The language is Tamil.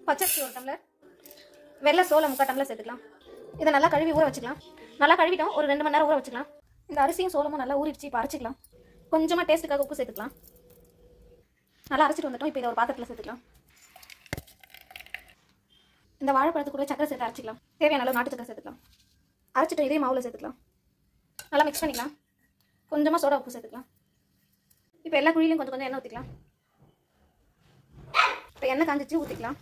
பச்சரிசி 1 டம்ளர், வெள்ளை சோளம் 3/4 டம்ளர் சேர்த்துக்கலாம். இதை நல்லா கழுவி ஊற வச்சுக்கலாம். நல்லா கழுவிட்டோம், ஒரு 2 மணி நேரம் ஊற வச்சுக்கலாம். இந்த அரிசியும் சோளமும் நல்லா ஊறிடுச்சு. இப்போ அரைச்சிக்கலாம். கொஞ்சமாக டேஸ்ட்டுக்காக உப்பு சேர்த்துக்கலாம். நல்லா அரைச்சிட்டு வந்துட்டோம். இப்போ இதை ஒரு பாத்திரத்தில் சேர்த்துக்கலாம். இந்த வாழைப்பழத்து கூட சக்கரை சேர்த்து அரைச்சிக்கலாம். தேவையான அளவு நாட்டு சக்கரை சேர்த்துக்கலாம். அரைச்சிட்டு இதே மாவில் சேர்த்துக்கலாம். நல்லா மிக்ஸ் பண்ணிக்கலாம். கொஞ்சமாக சோடா உப்பு சேர்த்துக்கலாம். இப்போ எல்லா குழியிலையும் கொஞ்சம் கொஞ்சம் எண்ணெய் ஊற்றிக்கலாம். இப்போ எண்ணெய் காஞ்சிச்சு ஊற்றிக்கலாம்.